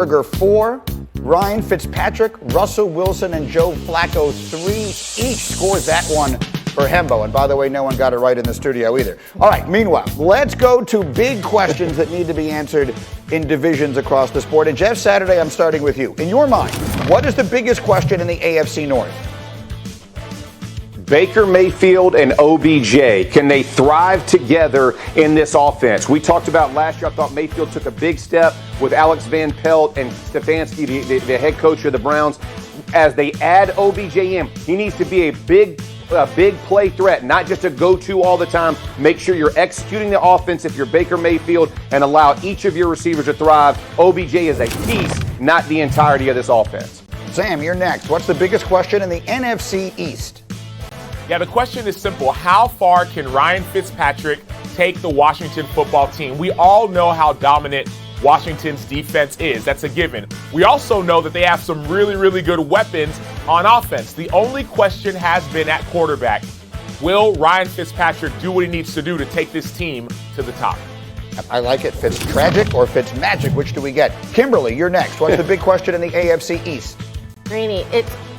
Roethlisberger 4, Ryan Fitzpatrick, Russell Wilson, and Joe Flacco 3 each scored that one for Hembo. And by the way, no one got it right in the studio either. All right, meanwhile, let's go to big questions that need to be answered in divisions across the sport. And Jeff Saturday, I'm starting with you. In your mind, what is the biggest question in the AFC North? Baker Mayfield and OBJ, can they thrive together in this offense? We talked about last year, I thought Mayfield took a big step with Alex Van Pelt and Stefanski, the head coach of the Browns. As they add OBJ in, he needs to be a big play threat, not just a go-to all the time. Make sure you're executing the offense if you're Baker Mayfield and allow each of your receivers to thrive. OBJ is a piece, not the entirety of this offense. Sam, you're next. What's the biggest question in the NFC East? Yeah, the question is simple. How far can Ryan Fitzpatrick take the Washington football team? We all know how dominant Washington's defense is. That's a given. We also know that they have some really, really good weapons on offense. The only question has been at quarterback. Will Ryan Fitzpatrick do what he needs to do to take this team to the top? I like it. Fitz-tragic or Fitz-magic? Which do we get? Kimberly, you're next. What's the big question in the AFC East? Greeny,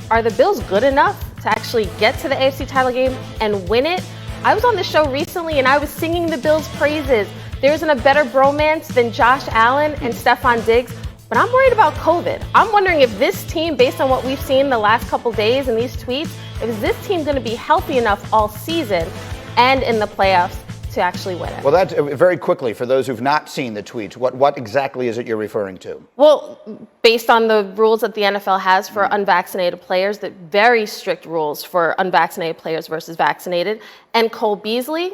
are the Bills good enough to actually get to the AFC title game and win it? I was on the show recently and I was singing the Bills' praises. There isn't a better bromance than Josh Allen and Stephon Diggs, but I'm worried about COVID. I'm wondering if this team, based on what we've seen the last couple days and these tweets, is this team going to be healthy enough all season and in the playoffs to actually win it? Well, that's very quickly, for those who've not seen the tweets, what exactly is it you're referring to? Well, based on the rules that the NFL has for unvaccinated players, the very strict rules for unvaccinated players versus vaccinated, and Cole Beasley,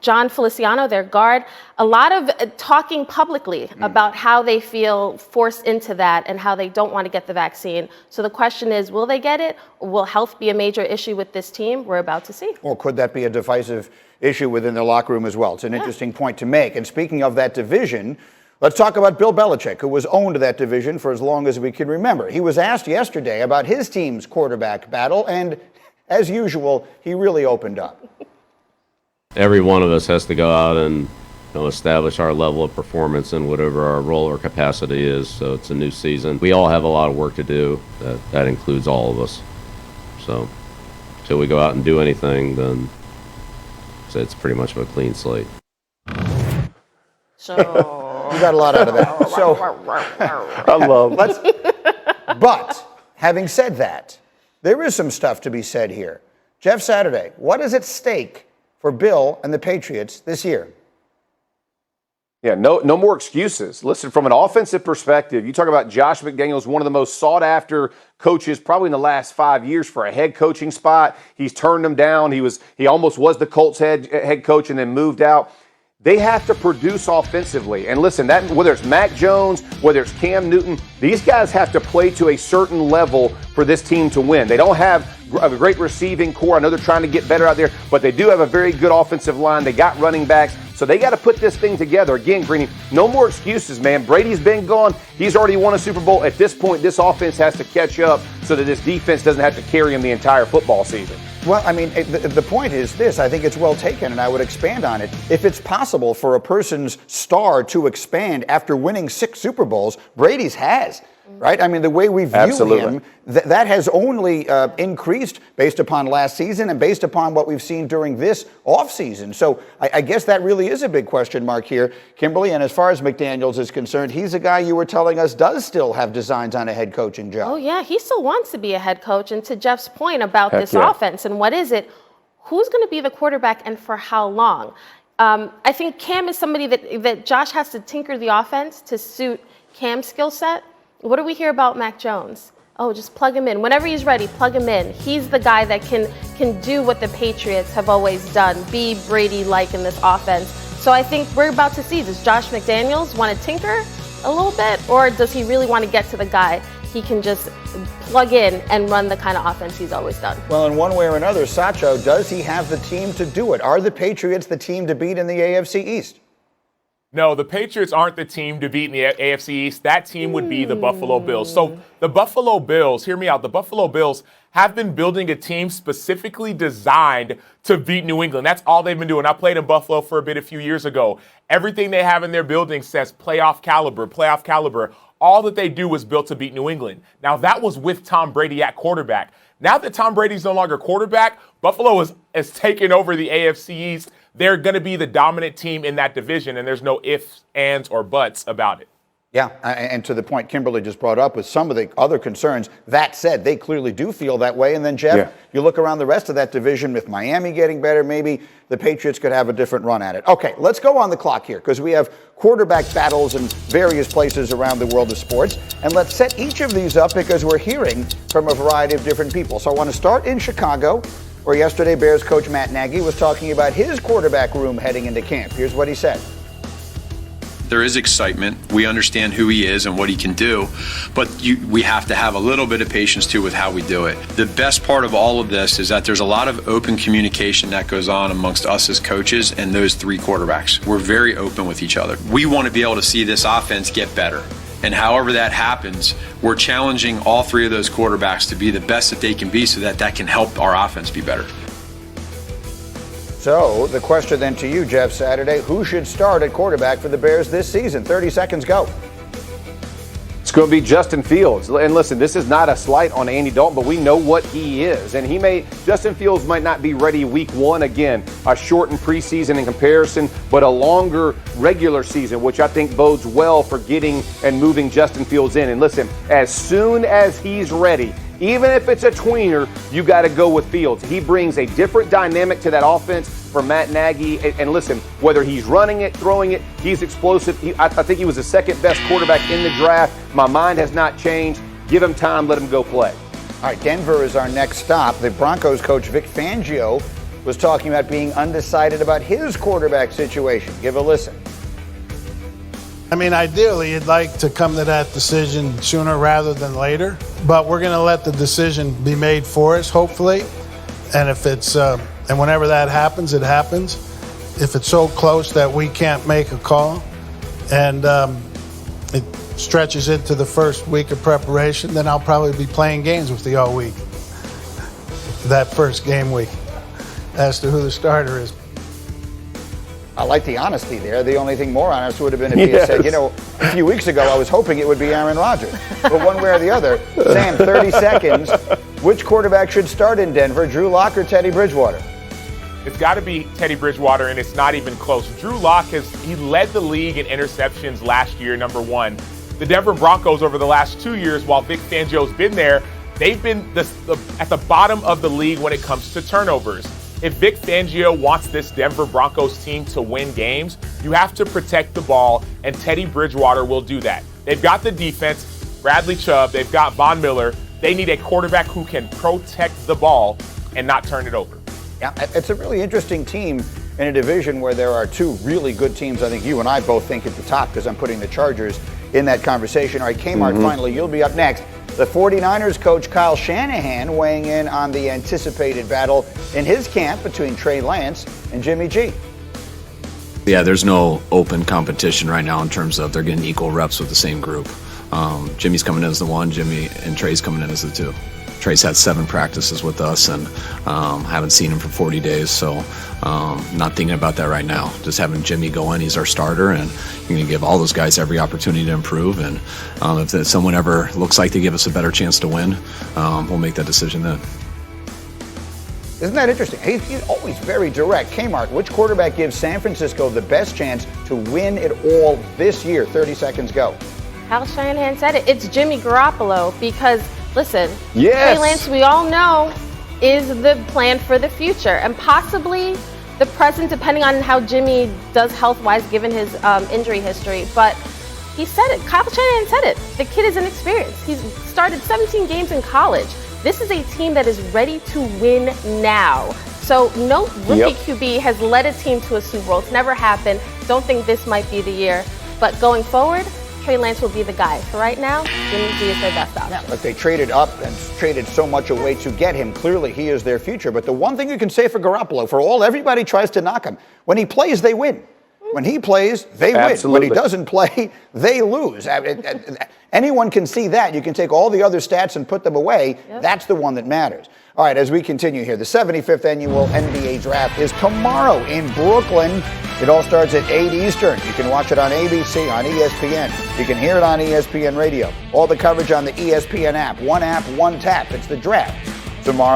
John Feliciano, their guard, a lot of talking publicly about how they feel forced into that and how they don't want to get the vaccine. So the question is, will they get it? Will health be a major issue with this team? We're about to see. Or could that be a divisive issue within the locker room as well? It's an interesting point to make. And speaking of that division, let's talk about Bill Belichick, who was owned that division for as long as we can remember. He was asked yesterday about his team's quarterback battle, and as usual, he really opened up. Every one of us has to go out and establish our level of performance in whatever our role or capacity is. So it's a new season. We all have a lot of work to do. That includes all of us. So until we go out and do anything, then it's pretty much of a clean slate. So You got a lot out of that. So I love But having said that, there is some stuff to be said here. Jeff Saturday, what is at stake for Bill and the Patriots this year? Yeah, no more excuses. Listen, from an offensive perspective, you talk about Josh McDaniels, one of the most sought-after coaches probably in the last 5 years for a head coaching spot. He's turned them down. He almost was the Colts head coach and then moved out. They have to produce offensively. And listen, that whether it's Mac Jones, whether it's Cam Newton, these guys have to play to a certain level for this team to win. They don't have a great receiving core. I know they're trying to get better out there, but they do have a very good offensive line. They got running backs. So they got to put this thing together. Again, Greeny, no more excuses, man. Brady's been gone. He's already won a Super Bowl. At this point, this offense has to catch up so that this defense doesn't have to carry him the entire football season. Well, I mean, the point is this. I think it's well taken, and I would expand on it. If it's possible for a person's star to expand after winning 6 Super Bowls, Brady's has. Right? I mean, the way we view him, that has only increased based upon last season and based upon what we've seen during this offseason. So I guess that really is a big question mark here, Kimberly. And as far as McDaniels is concerned, he's a guy you were telling us does still have designs on a head coaching job. Oh, yeah, he still wants to be a head coach. And to Jeff's point about this offense and what is it, who's going to be the quarterback and for how long? I think Cam is somebody that Josh has to tinker the offense to suit Cam's skill set. What do we hear about Mac Jones? Oh, just plug him in. Whenever he's ready, plug him in. He's the guy that can do what the Patriots have always done, be Brady-like in this offense. So I think we're about to see, does Josh McDaniels want to tinker a little bit, or does he really want to get to the guy he can just plug in and run the kind of offense he's always done? Well, in one way or another, Acho, does he have the team to do it? Are the Patriots the team to beat in the AFC East? No, the Patriots aren't the team to beat in the AFC East. That team would be the Buffalo Bills. So the Buffalo Bills, hear me out, the Buffalo Bills have been building a team specifically designed to beat New England. That's all they've been doing. I played in Buffalo for a bit a few years ago. Everything they have in their building says playoff caliber. all that they do was built to beat New England. Now, that was with Tom Brady at quarterback. Now that Tom Brady's no longer quarterback, Buffalo is taking over the AFC East. They're going to be the dominant team in that division, and there's no ifs, ands, or buts about it. Yeah, and to the point Kimberly just brought up with some of the other concerns, that said, they clearly do feel that way. And then, Jeff, you look around the rest of that division with Miami getting better, maybe the Patriots could have a different run at it. Okay, let's go on the clock here because we have quarterback battles in various places around the world of sports. And let's set each of these up because we're hearing from a variety of different people. So I want to start in Chicago, where yesterday Bears coach Matt Nagy was talking about his quarterback room heading into camp. Here's what he said. There is excitement. We understand who he is and what he can do, but we have to have a little bit of patience too with how we do it. The best part of all of this is that there's a lot of open communication that goes on amongst us as coaches and those three quarterbacks. We're very open with each other. We want to be able to see this offense get better. And however that happens, we're challenging all three of those quarterbacks to be the best that they can be so that can help our offense be better. So the question then to you, Jeff, Saturday, who should start at quarterback for the Bears this season? 30 seconds, go. It's going to be Justin Fields. And listen, this is not a slight on Andy Dalton, but we know what he is. And Justin Fields might not be ready week one. Again, a shortened preseason in comparison, but a longer regular season, which I think bodes well for getting and moving Justin Fields in. And listen, as soon as he's ready, even if it's a tweener, you got to go with Fields. He brings a different dynamic to that offense for Matt Nagy. And listen, whether he's running it, throwing it, he's explosive. I think he was the second best quarterback in the draft. My mind has not changed. Give him time, let him go play. All right, Denver is our next stop. The Broncos coach Vic Fangio was talking about being undecided about his quarterback situation. Give a listen. I mean, ideally, you'd like to come to that decision sooner rather than later, but we're going to let the decision be made for us, hopefully. And if it's, and whenever that happens, it happens. If it's so close that we can't make a call and it stretches into the first week of preparation, then I'll probably be playing games with you all week, that first game week, as to who the starter is. I like the honesty there. The only thing more honest would have been if he had said, a few weeks ago I was hoping it would be Aaron Rodgers. But one way or the other, Sam, 30 seconds. Which quarterback should start in Denver, Drew Lock or Teddy Bridgewater? It's got to be Teddy Bridgewater, and it's not even close. Drew Lock he led the league in interceptions last year, number one. The Denver Broncos over the last 2 years, while Vic Fangio's been there, they've been at the bottom of the league when it comes to turnovers. If Vic Fangio wants this Denver Broncos team to win games, you have to protect the ball, and Teddy Bridgewater will do that. They've got the defense, Bradley Chubb, they've got Von Miller. They need a quarterback who can protect the ball and not turn it over. Yeah, it's a really interesting team in a division where there are two really good teams. I think you and I both think at the top because I'm putting the Chargers in that conversation. All right, Kmart, finally, you'll be up next. The 49ers coach Kyle Shanahan weighing in on the anticipated battle in his camp between Trey Lance and Jimmy G. Yeah, there's no open competition right now in terms of they're getting equal reps with the same group. Jimmy's coming in as the one, Jimmy and Trey's coming in as the two. Trey's had 7 practices with us and haven't seen him for 40 days, so not thinking about that right now. Just having Jimmy go in, he's our starter, and you're going to give all those guys every opportunity to improve. And if someone ever looks like they give us a better chance to win, we'll make that decision then. Isn't that interesting? He's always very direct. Kmart, which quarterback gives San Francisco the best chance to win it all this year? 30 seconds, go. Kyle Shanahan said it. It's Jimmy Garoppolo because, listen, Yes. Trey Lance, we all know, is the plan for the future and possibly the present, depending on how Jimmy does health-wise given his injury history. But he said it. Kyle Shanahan said it. The kid is inexperienced. He's started 17 games in college. This is a team that is ready to win now. So no rookie QB has led a team to a Super Bowl. It's never happened. Don't think this might be the year. But going forward, Trey Lance will be the guy. For right now, Jimmy G is their best option. Yeah, but they traded up and traded so much away to get him. Clearly, he is their future. But the one thing you can say for Garoppolo, everybody tries to knock him. When he plays, they win. When he plays, they win. Absolutely. When he doesn't play, they lose. Anyone can see that. You can take all the other stats and put them away. Yep. That's the one that matters. All right, as we continue here, the 75th annual NBA Draft is tomorrow in Brooklyn. It all starts at 8 Eastern. You can watch it on ABC, on ESPN. You can hear it on ESPN Radio. All the coverage on the ESPN app. One tap. It's the draft tomorrow.